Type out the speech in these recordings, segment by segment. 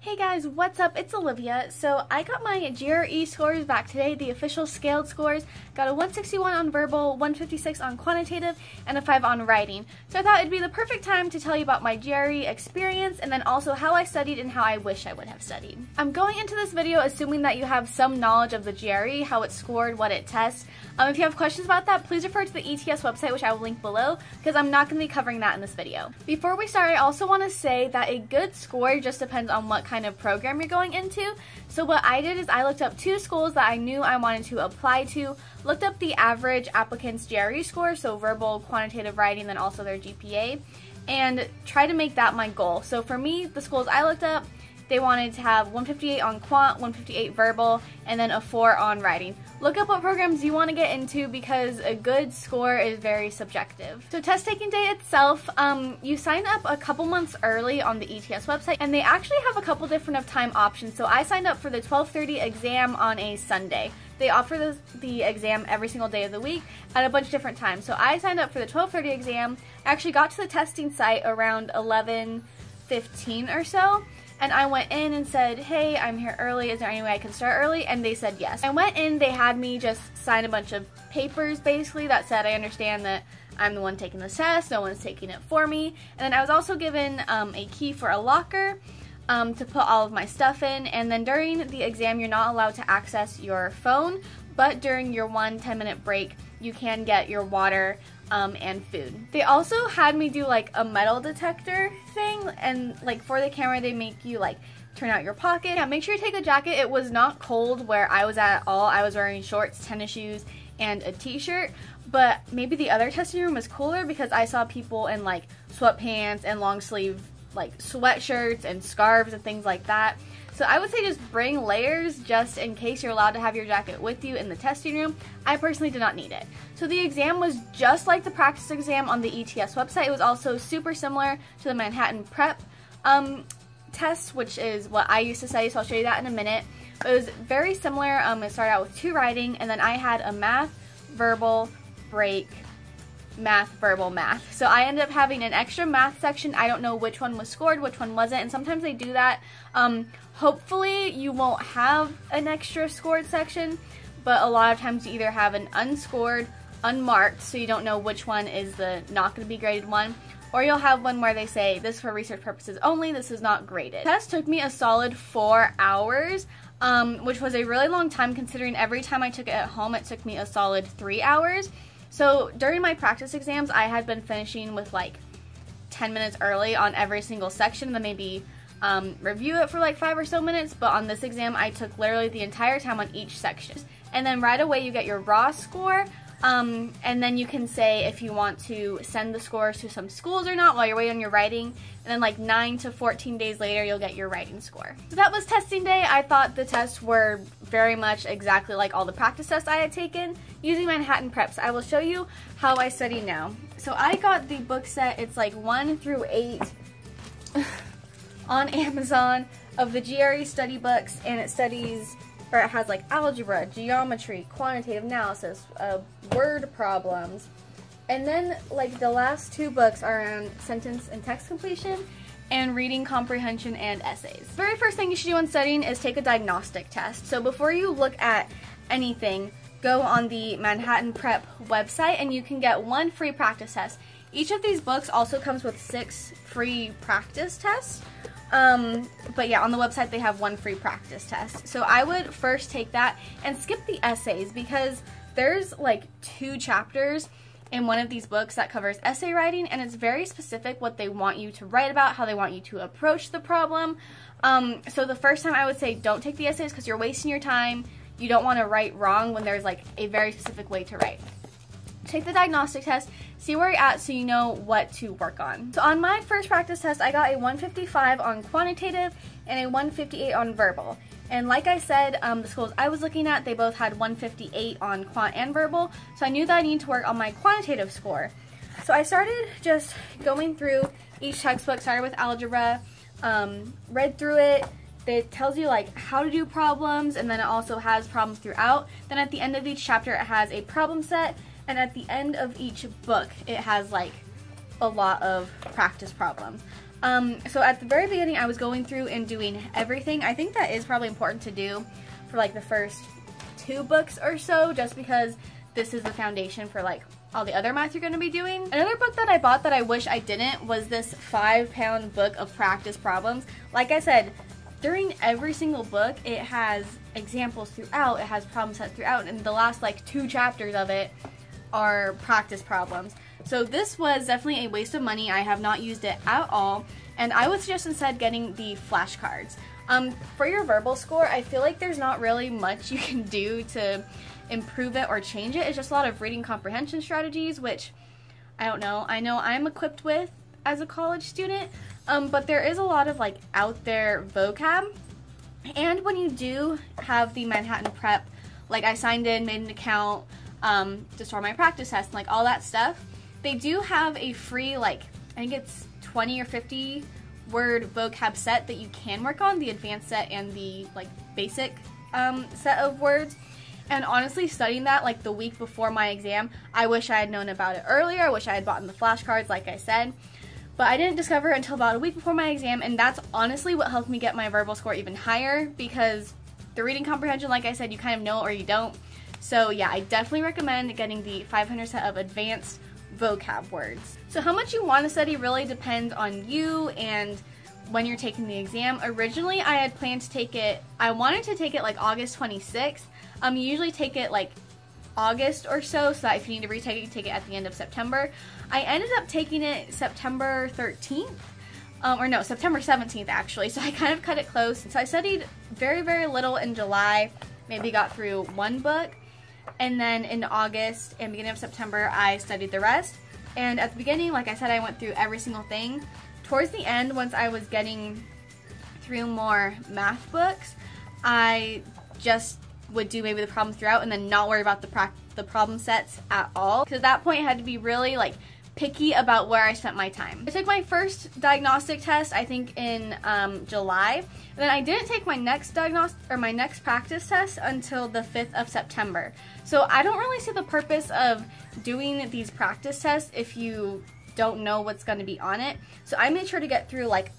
Hey guys, what's up? It's Olivia. So I got my GRE scores back today, the official scaled scores. Got a 161 on verbal, 156 on quantitative, and a 5 on writing. So I thought it'd be the perfect time to tell you about my GRE experience and then also how I studied and how I wish I would have studied. I'm going into this video assuming that you have some knowledge of the GRE, how it's scored, what it tests. If you have questions about that, please refer to the ETS website, which I will link below, because I'm not going to be covering that in this video. Before we start, I also want to say that a good score just depends on what kind of program you're going into. So what I did is I looked up 2 schools that I knew I wanted to apply to, looked up the average applicant's GRE score, so verbal, quantitative, writing, then also their GPA, and tried to make that my goal. So for me, the schools I looked up, they wanted to have 158 on quant, 158 verbal, and then a 4 on writing. Look up what programs you want to get into because a good score is very subjective. So test taking day itself, you sign up a couple months early on the ETS website, and they actually have a couple different of time options. So I signed up for the 12:30 exam on a Sunday. They offer the exam every single day of the week at a bunch of different times. So I signed up for the 12:30 exam. I actually got to the testing site around 11:15 or so. And I went in and said, hey, I'm here early, is there any way I can start early? And they said yes. I went in, they had me just sign a bunch of papers basically that said I understand that I'm the one taking the test, no one's taking it for me. And then I was also given a key for a locker to put all of my stuff in. And then during the exam, you're not allowed to access your phone, but during your 1 10-minute break, you can get your water and food. They also had me do like a metal detector thing, and like for the camera they make you like turn out your pocket. Yeah, make sure you take a jacket. It was not cold where I was at all. I was wearing shorts, tennis shoes, and a t-shirt, but maybe the other testing room was cooler because I saw people in like sweatpants and long sleeve like sweatshirts and scarves and things like that. So I would say just bring layers just in case you're allowed to have your jacket with you in the testing room. I personally did not need it. So the exam was just like the practice exam on the ETS website. It was also super similar to the Manhattan Prep test, which is what I used to study, so I'll show you that in a minute. But it was very similar. It started out with 2 writing, and then I had a math, verbal, break, math, verbal, math. So I ended up having an extra math section. I don't know which one was scored, which one wasn't, and sometimes they do that. Hopefully you won't have an extra scored section, but a lot of times you either have an unscored, unmarked, so you don't know which one is the not going to be graded one, or you'll have one where they say this is for research purposes only, this is not graded. The test took me a solid 4 hours, which was a really long time considering every time I took it at home it took me a solid 3 hours. So during my practice exams, I had been finishing with like 10 minutes early on every single section, then maybe review it for like 5 or so minutes, but on this exam I took literally the entire time on each section. And then right away you get your raw score, and then you can say if you want to send the scores to some schools or not while you're waiting on your writing, and then like 9 to 14 days later you'll get your writing score. So that was testing day. I thought the tests were very much exactly like all the practice tests I had taken using Manhattan Prep. So I will show you how I study now. So I got the book set, it's like 1 through 8 on Amazon of the GRE study books, and it studies, or it has like algebra, geometry, quantitative analysis, word problems, and then like the last 2 books are on sentence and text completion and reading comprehension and essays. The very first thing you should do when studying is take a diagnostic test. So before you look at anything, go on the Manhattan Prep website and you can get 1 free practice test. Each of these books also comes with 6 free practice tests. But yeah, on the website they have 1 free practice test. So I would first take that and skip the essays because there's like 2 chapters in one of these books that covers essay writing, and it's very specific what they want you to write about, how they want you to approach the problem. So the first time I would say don't take the essays because you're wasting your time. You don't want to write wrong when there's like a very specific way to write. Take the diagnostic test, see where you're at so you know what to work on. So on my first practice test, I got a 155 on quantitative and a 158 on verbal. And like I said, the schools I was looking at, they both had 158 on quant and verbal, so I knew that I needed to work on my quantitative score. So I started just going through each textbook, started with algebra, read through it. It tells you like how to do problems, and then it also has problems throughout. Then at the end of each chapter it has a problem set, and at the end of each book it has like a lot of practice problems. So at the very beginning, I was going through and doing everything. I think that is probably important to do for like the first 2 books or so, just because this is the foundation for like all the other math you're going to be doing. Another book that I bought that I wish I didn't was this 5-pound book of practice problems. Like I said, during every single book, it has examples throughout, it has problem sets throughout, and the last like 2 chapters of it are practice problems. So this was definitely a waste of money. I have not used it at all, and I would suggest instead getting the flashcards. For your verbal score, I feel like there's not really much you can do to improve it or change it. It's just a lot of reading comprehension strategies, which I don't know. I know I'm equipped with as a college student, but there is a lot of like out there vocab. And when you do have the Manhattan Prep, like I signed in, made an account to store my practice tests and like all that stuff, they do have a free, like, I think it's 20 or 50 word vocab set that you can work on, the advanced set and the like basic set of words. And honestly, studying that like the week before my exam, I wish I had known about it earlier. I wish I had bought the flashcards, like I said. But I didn't discover it until about a week before my exam, and that's honestly what helped me get my verbal score even higher, because the reading comprehension, like I said, you kind of know or you don't. So yeah, I definitely recommend getting the 500 set of advanced vocab words. So how much you want to study really depends on you and when you're taking the exam. Originally, I had planned to take it, I wanted to take it like August 26th. You usually take it like August or so that if you need to retake it, you take it at the end of September. I ended up taking it September 13th, or no, September 17th actually, so I kind of cut it close. So I studied very, very little in July, maybe got through 1 book, and then in August and beginning of September, I studied the rest. And at the beginning, like I said, I went through every single thing. Towards the end, once I was getting through more math books, I just would do maybe the problems throughout and then not worry about the problem sets at all. Because at that point, I had to be really like picky about where I spent my time. I took my first diagnostic test, I think in July. And then I didn't take my next practice test until the 5th of September. So I don't really see the purpose of doing these practice tests if you don't know what's going to be on it. So I made sure to get through like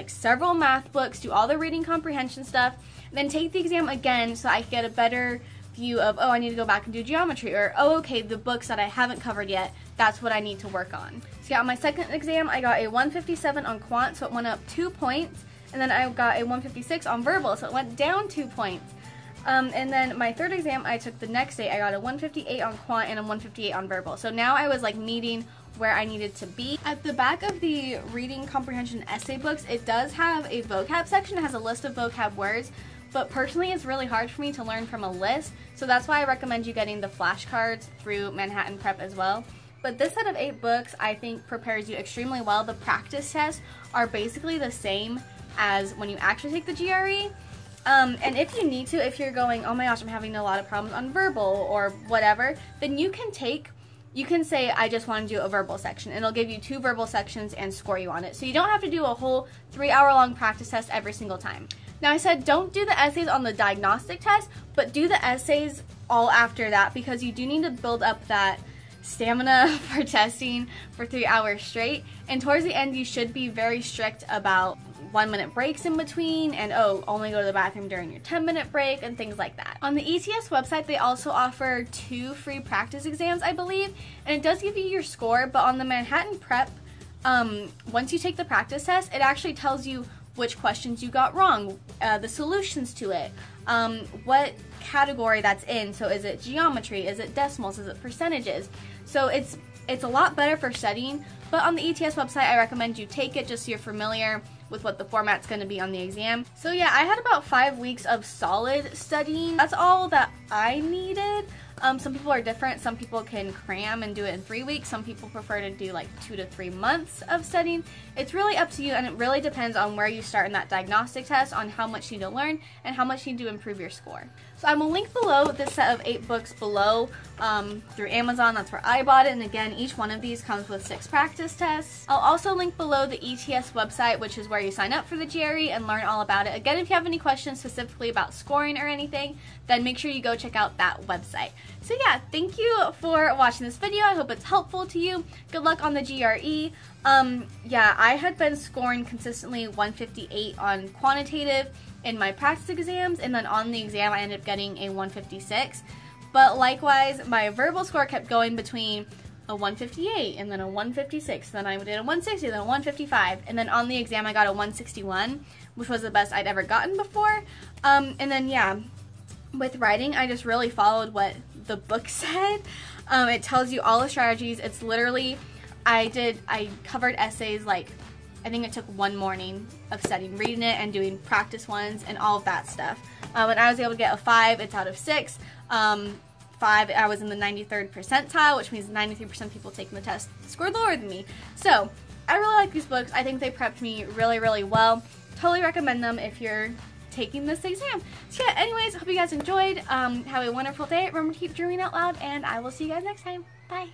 several math books, do all the reading comprehension stuff, and then take the exam again so I could get a better view of, oh, I need to go back and do geometry, or, oh, okay, the books that I haven't covered yet, that's what I need to work on. So yeah, on my second exam, I got a 157 on quant, so it went up 2 points, and then I got a 156 on verbal, so it went down 2 points. And then my third exam I took the next day, I got a 158 on quant and a 158 on verbal. So now I was like meeting where I needed to be. At the back of the reading comprehension essay books, it does have a vocab section. It has a list of vocab words, but personally it's really hard for me to learn from a list, so that's why I recommend you getting the flashcards through Manhattan Prep as well. But this set of 8 books I think prepares you extremely well. The practice tests are basically the same as when you actually take the GRE. And if you need to, if you're going, oh my gosh, I'm having a lot of problems on verbal or whatever, then you can say, I just want to do a verbal section. It'll give you 2 verbal sections and score you on it. So you don't have to do a whole 3-hour-long practice test every single time. Now I said don't do the essays on the diagnostic test, but do the essays all after that, because you do need to build up that stamina for testing for 3 hours straight. And towards the end, you should be very strict about 1-minute breaks in between, and oh, only go to the bathroom during your 10-minute break and things like that. On the ETS website, they also offer 2 free practice exams, I believe, and it does give you your score. But on the Manhattan Prep, once you take the practice test, it actually tells you which questions you got wrong, the solutions to it, what category that's in. So is it geometry, is it decimals, is it percentages? So it's a lot better for studying. But on the ETS website, I recommend you take it just so you're familiar with what the format's going to be on the exam. So yeah, I had about 5 weeks of solid studying. That's all that I needed. Some people are different. Some people can cram and do it in 3 weeks. Some people prefer to do like 2 to 3 months of studying. It's really up to you, and it really depends on where you start in that diagnostic test, on how much you need to learn and how much you need to improve your score. So I will link below this set of 8 books below through Amazon. That's where I bought it, and again, each one of these comes with 6 practice tests. I'll also link below the ETS website, which is where you sign up for the GRE and learn all about it. Again, if you have any questions specifically about scoring or anything, then make sure you go check out that website. So yeah, thank you for watching this video. I hope it's helpful to you. Good luck on the GRE. Yeah, I had been scoring consistently 158 on quantitative in my practice exams, and then on the exam I ended up getting a 156. But likewise, my verbal score kept going between a 158 and then a 156, then I did a 160, then a 155, and then on the exam I got a 161, which was the best I'd ever gotten before. And then yeah, with writing, I just really followed what the book said. It tells you all the strategies. It's literally, I covered essays like, I think it took one morning of studying, reading it and doing practice ones and all of that stuff. And I was able to get a 5, it's out of 6. 5, I was in the 93rd percentile, which means 93% of people taking the test scored lower than me. So, I really like these books. I think they prepped me really, really well. Totally recommend them if you're taking this exam. So yeah, anyways, hope you guys enjoyed. Have a wonderful day. Remember to keep dreaming out loud, and I will see you guys next time. Bye.